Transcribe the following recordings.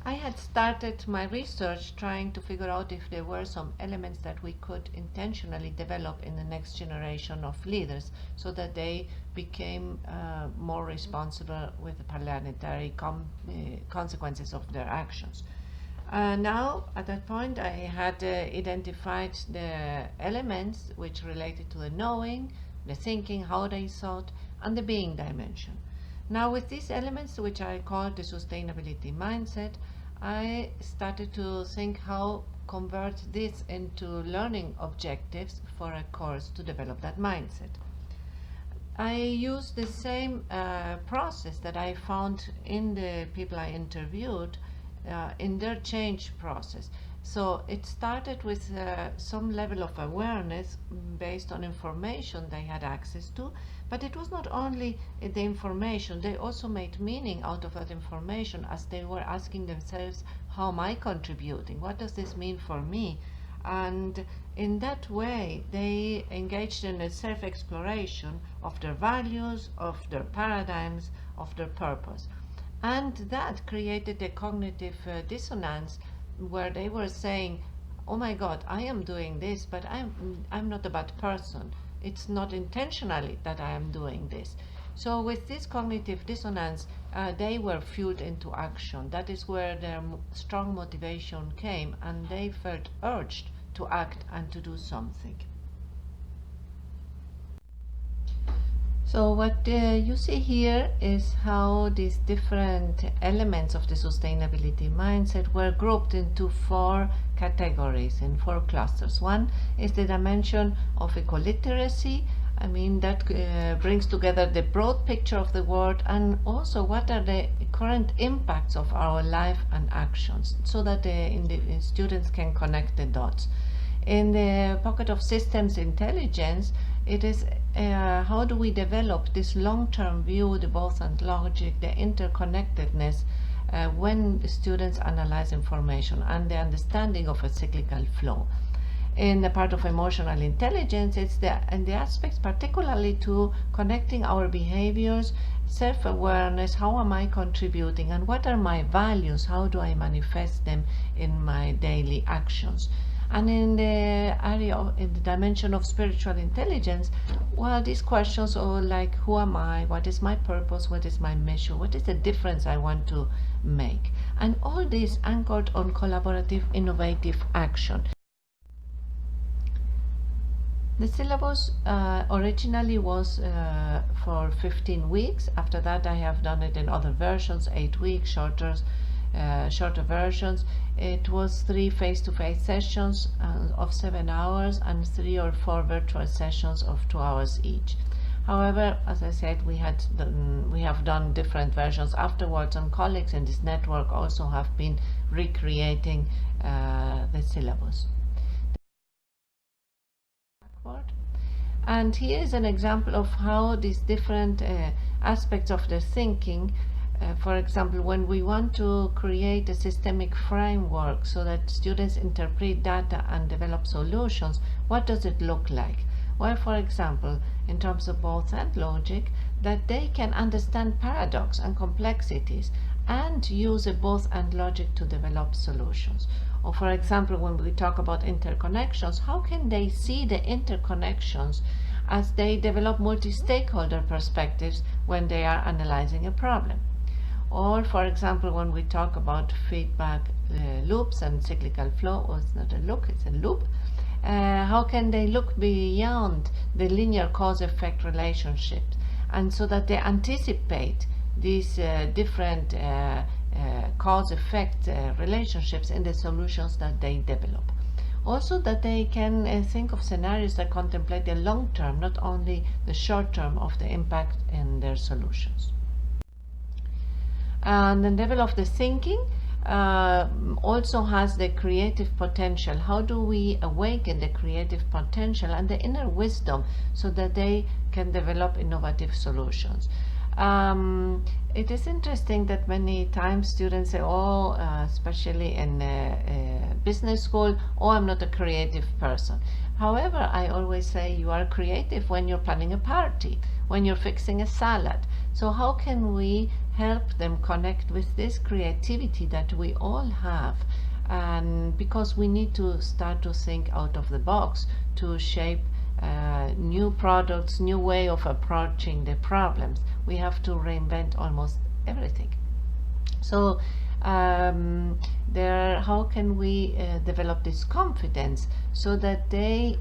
I had started my research trying to figure out if there were some elements that we could intentionally develop in the next generation of leaders so that they became more responsible with the planetary consequences of their actions. Now, at that point, I had identified the elements which related to the knowing, the thinking, how they thought, and the being dimension. Now, with these elements, which I call the sustainability mindset, I started to think how convert this into learning objectives for a course to develop that mindset. I used the same process that I found in the people I interviewed in their change process. So it started with some level of awareness based on information they had access to, but it was not only the information, they also made meaning out of that information as they were asking themselves, how am I contributing? What does this mean for me? And in that way, they engaged in a self-exploration of their values, of their paradigms, of their purpose. And that created a cognitive dissonance where they were saying, oh my God, I am doing this, but I'm not a bad person. It's not intentionally that I am doing this. So with this cognitive dissonance, they were fueled into action. That is where their strong motivation came, and they felt urged to act and to do something. So what you see here is how these different elements of the sustainability mindset were grouped into four categories, in four clusters. One is the dimension of ecoliteracy. I mean, that brings together the broad picture of the world and also what are the current impacts of our life and actions so that the students can connect the dots. In the pocket of systems intelligence, it is how do we develop this long-term view, the both and logic, the interconnectedness when students analyze information and the understanding of a cyclical flow. In the part of emotional intelligence, it's the aspects particularly to connecting our behaviors, self-awareness, how am I contributing and what are my values, how do I manifest them in my daily actions. And in the area in the dimension of spiritual intelligence, well, these questions are like, who am I? What is my purpose? What is my mission? What is the difference I want to make? And all this anchored on collaborative, innovative action. The syllabus originally was for 15 weeks. After that, I have done it in other versions, 8 weeks, shorter versions. It was 3 face-to-face sessions of 7 hours and 3 or 4 virtual sessions of 2 hours each. However, as I said, we have done different versions afterwards, and colleagues in this network also have been recreating the syllabus. And here is an example of how these different aspects of the thinking, for example, when we want to create a systemic framework so that students interpret data and develop solutions, what does it look like? Well, for example, in terms of both and logic, that they can understand paradox and complexities and use a both and logic to develop solutions. Or for example, when we talk about interconnections, how can they see the interconnections as they develop multi-stakeholder perspectives when they are analyzing a problem? Or for example, when we talk about feedback loops and cyclical flow, or it's not a loop, it's a loop, how can they look beyond the linear cause-effect relationships, and so that they anticipate these different cause-effect relationships in the solutions that they develop. Also that they can think of scenarios that contemplate the long term, not only the short term of the impact in their solutions. And the level of the thinking also has the creative potential. How do we awaken the creative potential and the inner wisdom so that they can develop innovative solutions? It is interesting that many times students say, oh, especially in business school, oh, I'm not a creative person. However, I always say you are creative when you're planning a party, when you're fixing a salad. So how can we help them connect with this creativity that we all have, and because we need to start to think out of the box to shape new products, new way of approaching the problems. We have to reinvent almost everything. So how can we develop this confidence so that they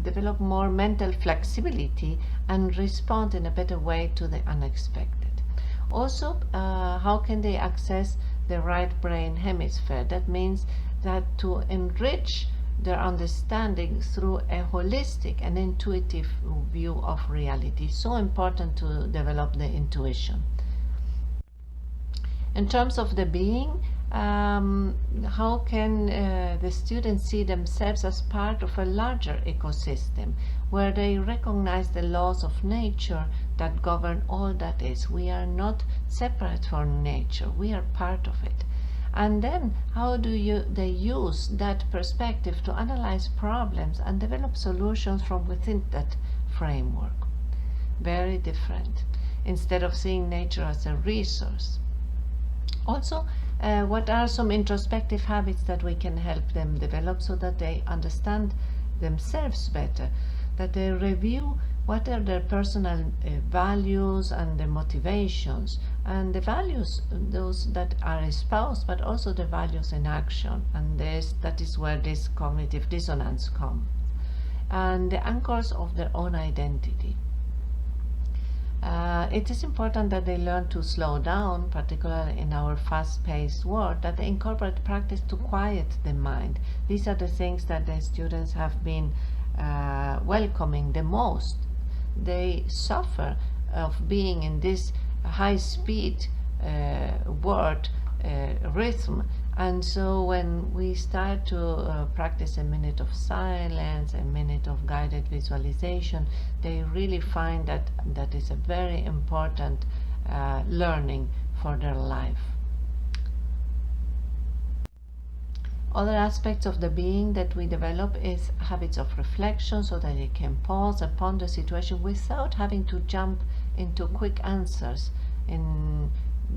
develop more mental flexibility and respond in a better way to the unexpected? Also, how can they access the right brain hemisphere? That means that to enrich their understanding through a holistic and intuitive view of reality. So important to develop the intuition. In terms of the being, how can the students see themselves as part of a larger ecosystem where they recognize the laws of nature that govern all that is? We are not separate from nature, we are part of it. And then how do they use that perspective to analyze problems and develop solutions from within that framework? Very different. Instead of seeing nature as a resource. Also, what are some introspective habits that we can help them develop so that they understand themselves better, that they review what are their personal values and their motivations, and the values, those that are espoused, but also the values in action, and that is where this cognitive dissonance comes, and the anchors of their own identity. It is important that they learn to slow down, particularly in our fast-paced world, that they incorporate practice to quiet the mind. These are the things that the students have been welcoming the most. They suffer of being in this high-speed world rhythm, and so when we start to practice a minute of silence, a minute of guided visualization, they really find that that is a very important learning for their life. Other aspects of the being that we develop is habits of reflection, so that they can pause and ponder the situation without having to jump into quick answers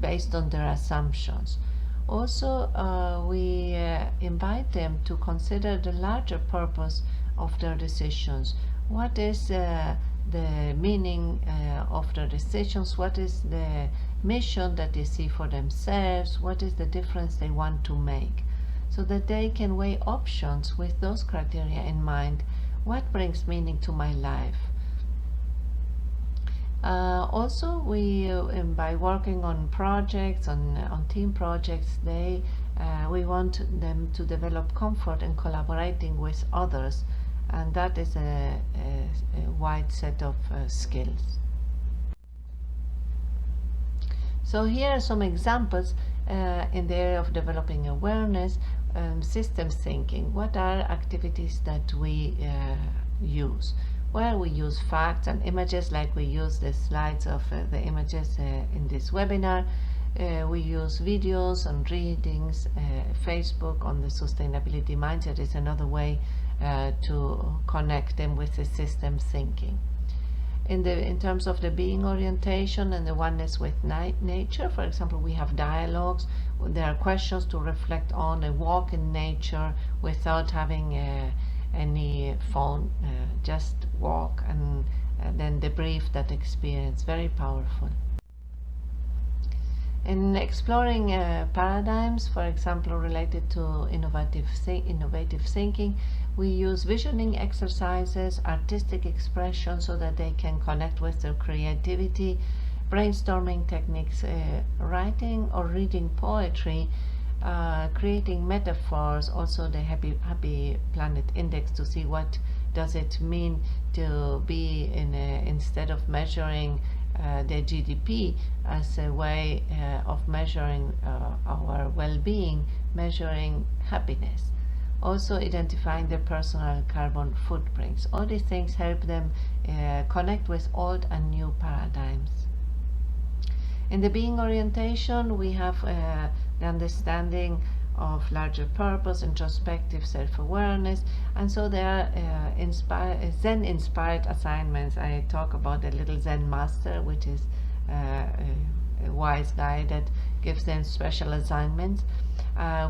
based on their assumptions. Also, we invite them to consider the larger purpose of their decisions. What is the meaning of their decisions? What is the mission that they see for themselves? What is the difference they want to make? So that they can weigh options with those criteria in mind. What brings meaning to my life? Also, by working on projects, on team projects, we want them to develop comfort in collaborating with others, and that is a wide set of skills. So here are some examples in the area of developing awareness, systems thinking. What are activities that we use? Well, we use facts and images, like we use the slides of the images in this webinar. We use videos and readings. Facebook on the sustainability mindset is another way to connect them with the system thinking. In terms of the being orientation and the oneness with nature, for example, we have dialogues. There are questions to reflect on, a walk in nature without having any phone, just walk and then debrief that experience. Very powerful. In exploring paradigms, for example, related to innovative thinking, we use visioning exercises, artistic expression, so that they can connect with their creativity, brainstorming techniques, writing or reading poetry, creating metaphors, also the Happy Planet Index, to see what does it mean to be instead of measuring the GDP as a way of measuring our well-being, measuring happiness. Also identifying their personal carbon footprints. All these things help them connect with old and new paradigms. In the being orientation, we have the understanding of larger purpose, introspective self-awareness, and so there are Zen-inspired assignments. I talk about the little Zen master, which is wise guy that gives them special assignments.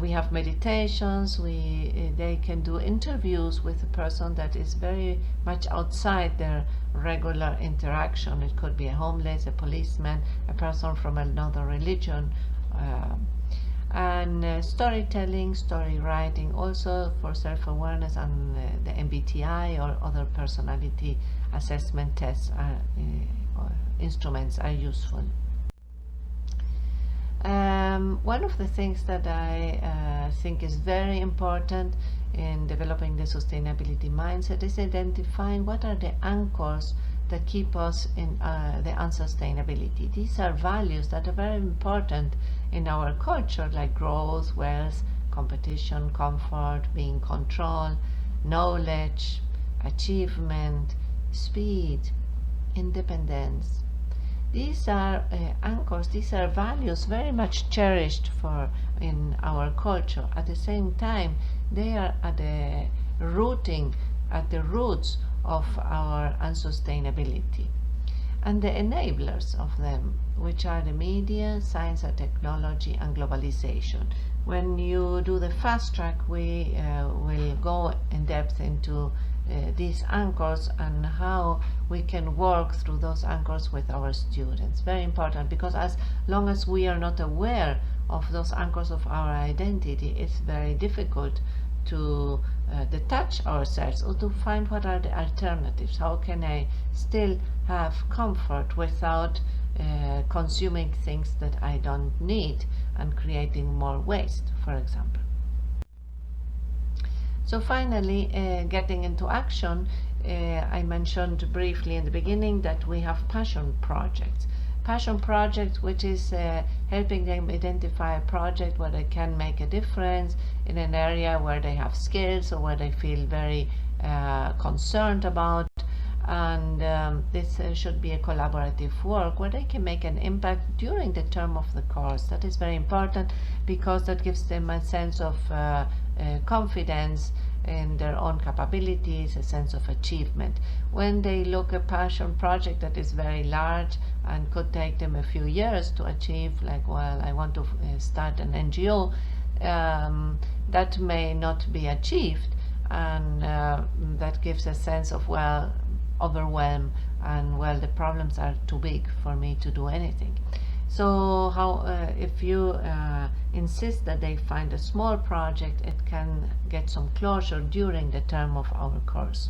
We have meditations. They can do interviews with a person that is very much outside their regular interaction. It could be a homeless, a policeman, a person from another religion. And storytelling, story writing, also for self-awareness, and the MBTI or other personality assessment tests or instruments are useful. One of the things that I think is very important in developing the sustainability mindset is identifying what are the anchors that keep us in the unsustainability. These are values that are very important in our culture, like growth, wealth, competition, comfort, being control, knowledge, achievement, speed, independence. These are anchors, these are values very much cherished in our culture. At the same time, they are at the roots of our unsustainability. And the enablers of them, which are the media, science and technology, and globalization. When you do the fast track, we will go in depth into these anchors and how we can work through those anchors with our students. Very important, because as long as we are not aware of those anchors of our identity, it's very difficult to detach ourselves or to find what are the alternatives. How can I still have comfort without consuming things that I don't need and creating more waste, for example? So finally, getting into action, I mentioned briefly in the beginning that we have passion projects. Passion project, which is helping them identify a project where they can make a difference in an area where they have skills or where they feel very concerned about. And this should be a collaborative work where they can make an impact during the term of the course. That is very important because that gives them a sense of confidence in their own capabilities, a sense of achievement. When they look at a passion project that is very large and could take them a few years to achieve, like, well, I want to start an NGO, that may not be achieved, and that gives a sense of, well, overwhelm, and, well, the problems are too big for me to do anything. So if you insist that they find a small project, it can get some closure during the term of our course.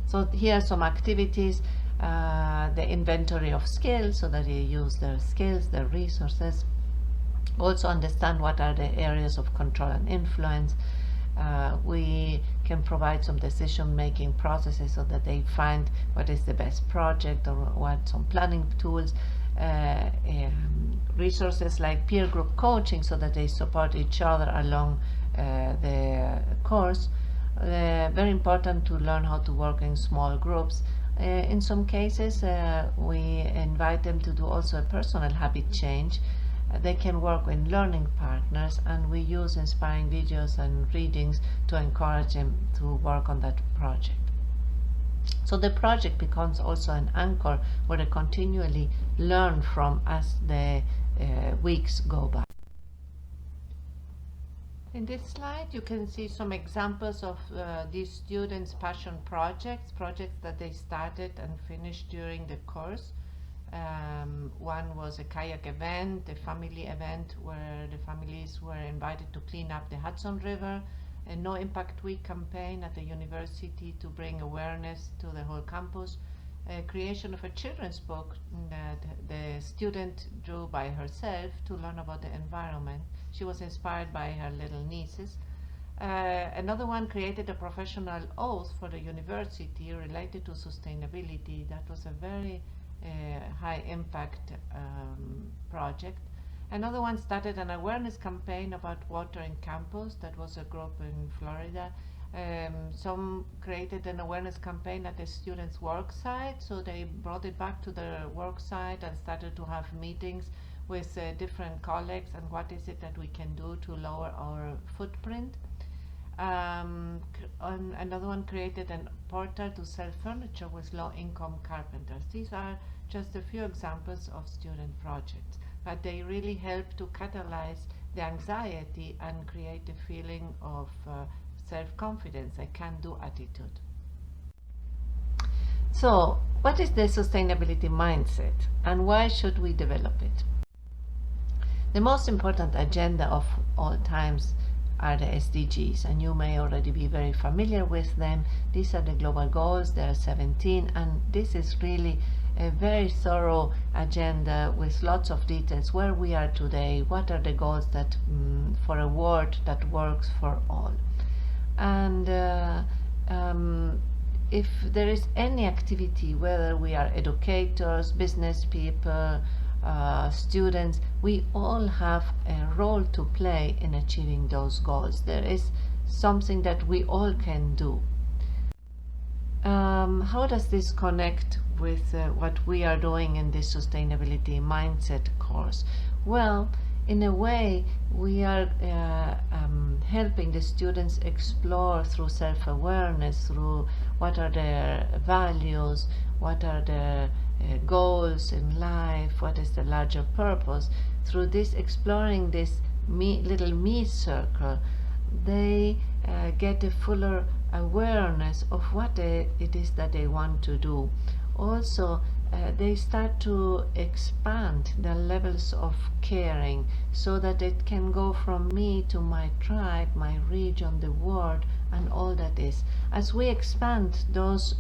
So here are some activities. The inventory of skills, so that they use their skills, their resources. Also understand what are the areas of control and influence. We can provide some decision-making processes so that they find what is the best project or what some planning tools. Resources like peer group coaching so that they support each other along the course. Very important to learn how to work in small groups. In some cases, we invite them to do also a personal habit change. They can work with learning partners, and we use inspiring videos and readings to encourage them to work on that project. So the project becomes also an anchor where they continually learn from as the weeks go by. In this slide, you can see some examples of these students' passion projects that they started and finished during the course. One was a kayak event, a family event where the families were invited to clean up the Hudson River, a No Impact Week campaign at the university to bring awareness to the whole campus, a creation of a children's book that the student drew by herself to learn about the environment. She was inspired by her little nieces. Another one created a professional oath for the university related to sustainability. That was a very high impact project. Another one started an awareness campaign about water in campus. That was a group in Florida. Some created an awareness campaign at the students' work site, so they brought it back to their work site and started to have meetings with different colleagues and what is it that we can do to lower our footprint. Another one created a portal to sell furniture with low-income carpenters. These are just a few examples of student projects, but they really help to catalyze the anxiety and create a feeling of self-confidence, a can-do attitude. So, what is the sustainability mindset and why should we develop it? The most important agenda of all times are the SDGs, and you may already be very familiar with them. These are the global goals, there are 17, and this is really a very thorough agenda with lots of details where we are today, what are the goals that for a world that works for all. And if there is any activity, whether we are educators, business people, students, we all have a role to play in achieving those goals. There is something that we all can do. How does this connect with what we are doing in this sustainability mindset course? Well, in a way, we are helping the students explore through self-awareness, through what are their values, what are their goals in life, what is the larger purpose. Through this exploring this little me circle, they get a fuller awareness of what it is that they want to do. Also, they start to expand the levels of caring so that it can go from me to my tribe, my region, the world, and all that is. As we expand those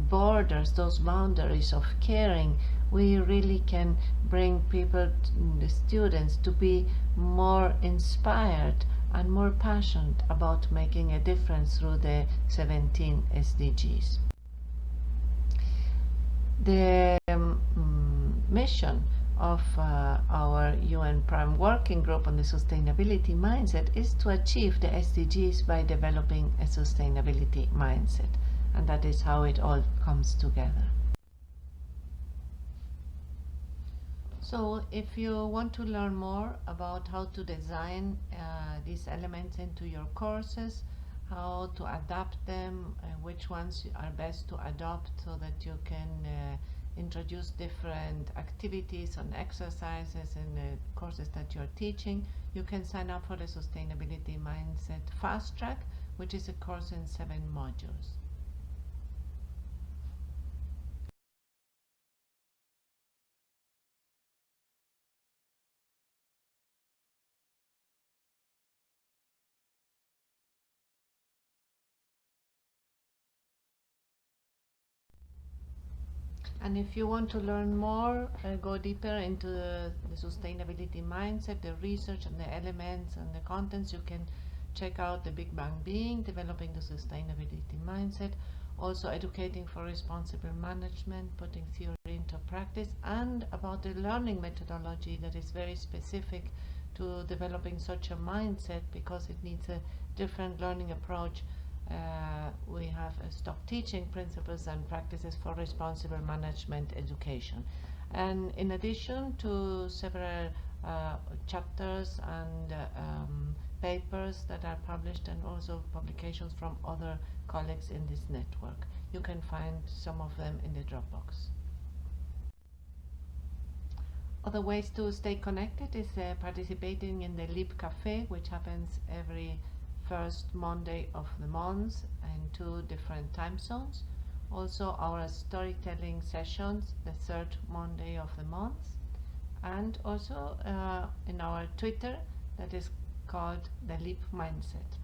borders, those boundaries of caring, we really can bring people, the students, to be more inspired and more passionate about making a difference through the 17 SDGs. The mission of our UN Prime Working Group on the Sustainability Mindset is to achieve the SDGs by developing a sustainability mindset. And that is how it all comes together. So if you want to learn more about how to design these elements into your courses, how to adapt them, which ones are best to adopt so that you can introduce different activities and exercises in the courses that you're teaching, you can sign up for the Sustainability Mindset Fast Track, which is a course in 7 modules. And if you want to learn more, go deeper into the sustainability mindset, the research and the elements and the contents, you can check out the Big Bang Being, Developing the Sustainability Mindset, also Educating for Responsible Management, Putting Theory into Practice, and about the learning methodology that is very specific to developing such a mindset because it needs a different learning approach. We have stock teaching principles and practices for responsible management education. And in addition to several chapters and papers that are published and also publications from other colleagues in this network. You can find some of them in the Dropbox. Other ways to stay connected is participating in the Leap Cafe, which happens every first Monday of the month in 2 different time zones. Also our storytelling sessions the 3rd Monday of the month, and also in our Twitter that is called the Leap Mindset.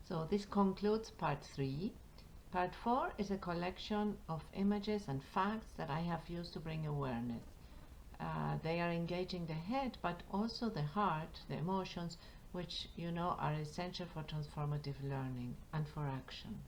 So this concludes part 3. Part 4 is a collection of images and facts that I have used to bring awareness. They are engaging the head, but also the heart, the emotions, which you know are essential for transformative learning and for action.